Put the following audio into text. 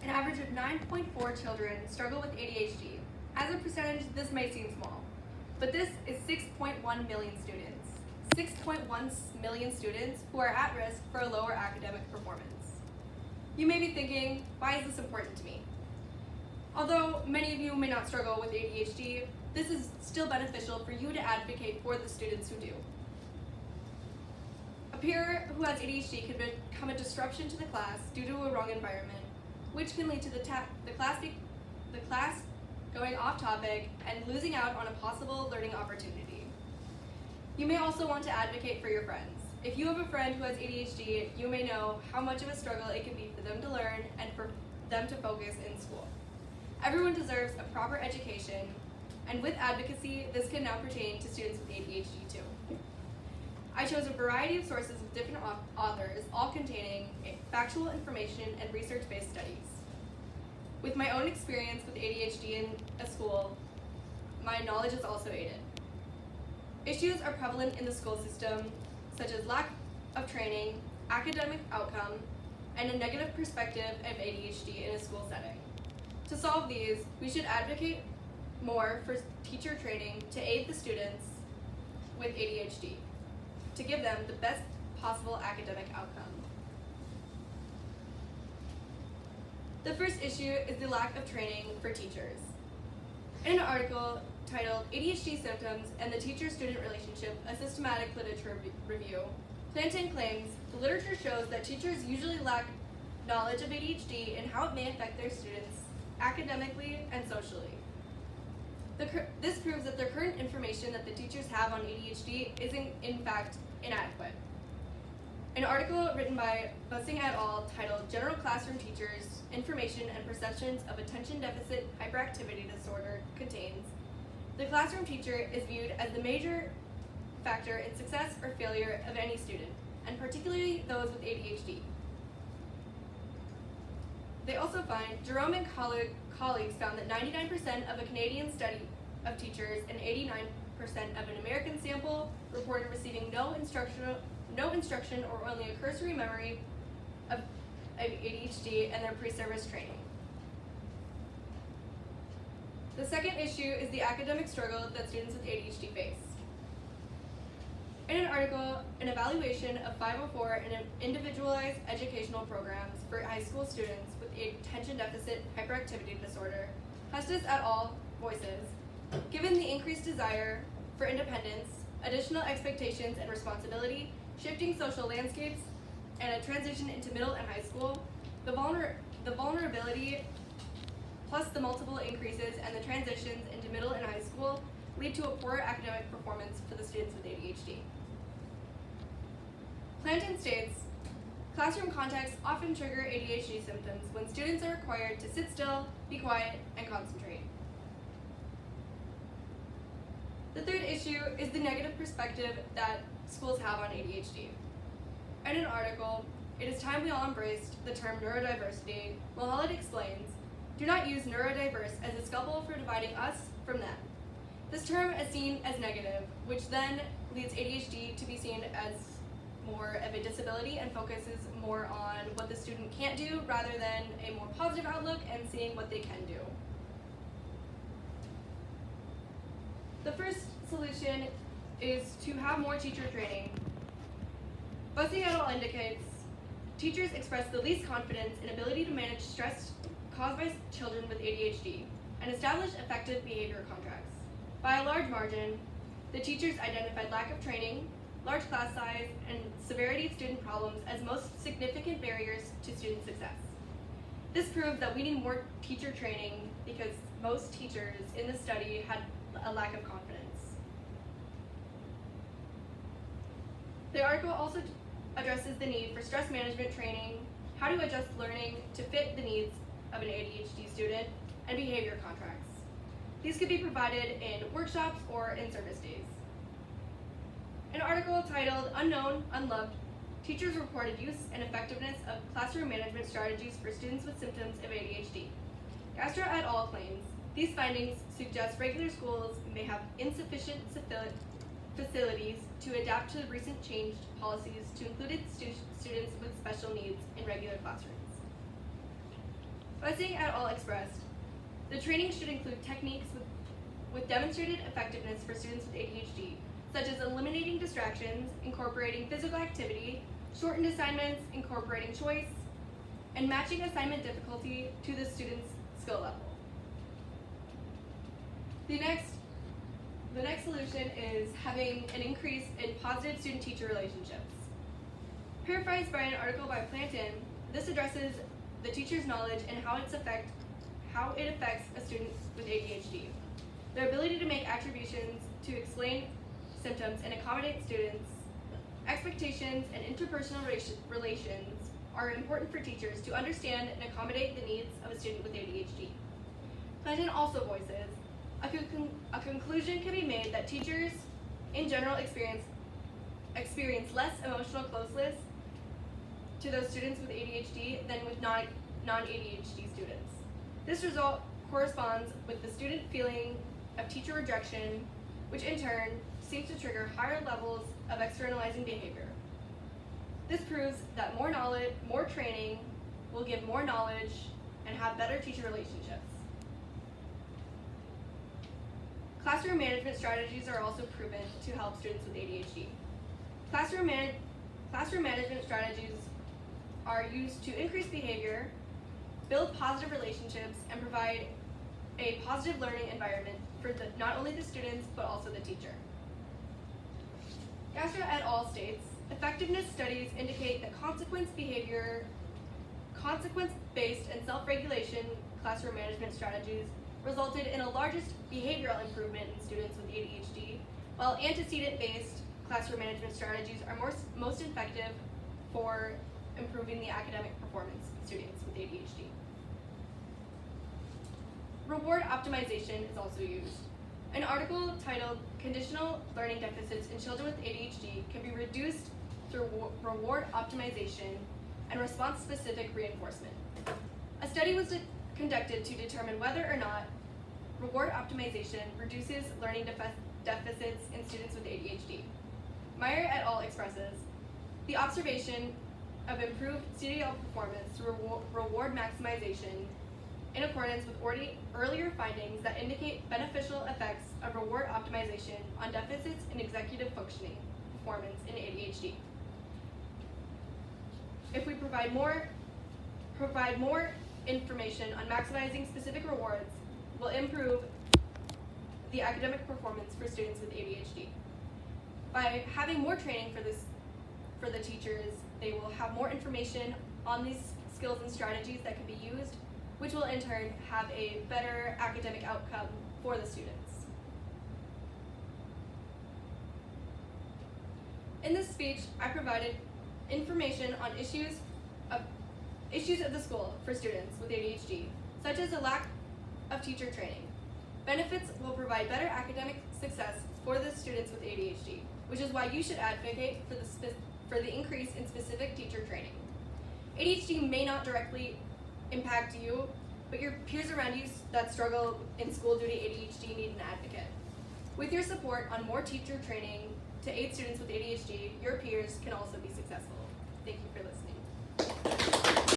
an average of 9.4 children struggle with ADHD. As a percentage, this may seem small, but this is 6.1 million students. 6.1 million students who are at risk for a lower academic performance. You may be thinking, why is this important to me? Although many of you may not struggle with ADHD, this is still beneficial for you to advocate for the students who do. A peer who has ADHD can become a disruption to the class due to a wrong environment, which can lead to the class going off topic and losing out on a possible learning opportunity. You may also want to advocate for your friends. If you have a friend who has ADHD, you may know how much of a struggle it can be for them to learn and for them to focus in school. Everyone deserves a proper education, and with advocacy, this can now pertain to students with ADHD too. I chose a variety of sources with different authors, all containing factual information and research-based studies. With my own experience with ADHD in a school, my knowledge is also aided. Issues are prevalent in the school system, such as lack of training, academic outcome, and a negative perspective of ADHD in a school setting. To solve these, we should advocate more for teacher training to aid the students with ADHD, to give them the best possible academic outcome. The first issue is the lack of training for teachers. In an article titled ADHD Symptoms and the Teacher-Student Relationship, a Systematic Literature Review, Plantin claims the literature shows that teachers usually lack knowledge of ADHD and how it may affect their students academically and socially. This proves that the current information that the teachers have on ADHD is in fact inadequate. An article written by Bussing et al. Titled General Classroom Teachers, Information and Perceptions of Attention Deficit Hyperactivity Disorder contains, the classroom teacher is viewed as the major factor in success or failure of any student, and particularly those with ADHD. They also find, Jerome and colleagues found that 99% of a Canadian study of teachers and 89% of an American sample reported receiving no instruction or only a cursory memory of ADHD and their pre-service training. The second issue is the academic struggle that students with ADHD face. In an article, an evaluation of 504 individualized educational programs for high school students with attention deficit hyperactivity disorder, Adhd et al. Voices, given the increased desire for independence, additional expectations and responsibility, shifting social landscapes, and a transition into middle and high school, the vulnerability plus the multiple increases and the transitions into middle and high school lead to a poor academic performance for the students with ADHD. Plantin states, classroom contexts often trigger ADHD symptoms when students are required to sit still, be quiet, and concentrate. The third issue is the negative perspective that schools have on ADHD. In an article, It is time we all embraced the term neurodiversity. Mulholland explains, do not use neurodiverse as a scalpel for dividing us from them. This term is seen as negative, which then leads ADHD to be seen as more of a disability and focuses more on what the student can't do rather than a more positive outlook and seeing what they can do. The first solution is to have more teacher training. Bussing et al. Indicates teachers express the least confidence in ability to manage stress caused by children with ADHD and establish effective behavior contracts. By a large margin, the teachers identified lack of training, large class size, and severity of student problems as most significant barriers to student success. This proved that we need more teacher training because most teachers in the study had a lack of confidence. The article also addresses the need for stress management training, how to adjust learning to fit the needs of an ADHD student, and behavior contracts. These could be provided in workshops or in service days. An article titled Unknown, Unloved, Teachers Reported Use and Effectiveness of Classroom Management Strategies for Students with Symptoms of ADHD. Castro et al. Claims, these findings suggest regular schools may have insufficient facilities to adapt to recent changed policies to include students with special needs in regular classrooms. Blessing et al. Expressed, the training should include techniques with demonstrated effectiveness for students with ADHD, such as eliminating distractions, incorporating physical activity, shortened assignments, incorporating choice, and matching assignment difficulty to the student's skill level. The next solution is having an increase in positive student-teacher relationships. Paraphrased by an article by Plantin, this addresses the teacher's knowledge and how it affects a student with ADHD. Their ability to make attributions, to explain symptoms, and accommodate students' expectations and interpersonal relations are important for teachers to understand and accommodate the needs of a student with ADHD. Plantin also voices, a conclusion can be made that teachers in general experience less emotional closeness to those students with ADHD than with non-ADHD students. This result corresponds with the student feeling of teacher rejection, which in turn seems to trigger higher levels of externalizing behavior. This proves that more training will give more knowledge and have better teacher relationships. Classroom management strategies are also proven to help students with ADHD. Classroom management strategies are used to increase behavior, build positive relationships, and provide a positive learning environment for not only the students, but also the teacher. Castro et al. States, effectiveness studies indicate that consequence-based and self-regulation classroom management strategies resulted in a largest behavioral improvement in students with ADHD, while antecedent-based classroom management strategies are most effective for improving the academic performance of students with ADHD. Reward optimization is also used. An article titled "Conditional Learning Deficits in Children with ADHD Can Be Reduced Through Reward Optimization and Response-Specific Reinforcement." A study was conducted to determine whether or not reward optimization reduces learning deficits in students with ADHD. Meyer et al. Expresses, the observation of improved CDL performance through reward maximization in accordance with earlier findings that indicate beneficial effects of reward optimization on deficits in executive functioning performance in ADHD. If we provide more information on maximizing specific rewards, will improve the academic performance for students with ADHD. By having more training for the teachers, they will have more information on these skills and strategies that can be used, which will in turn have a better academic outcome for the students. In this speech, I provided information on issues of the school for students with ADHD, such as a lack of teacher training. Benefits will provide better academic success for the students with ADHD, which is why you should advocate for the increase in specific teacher training. ADHD may not directly impact you, but your peers around you that struggle in school due to ADHD need an advocate. With your support on more teacher training to aid students with ADHD, your peers can also be successful. Thank you for listening.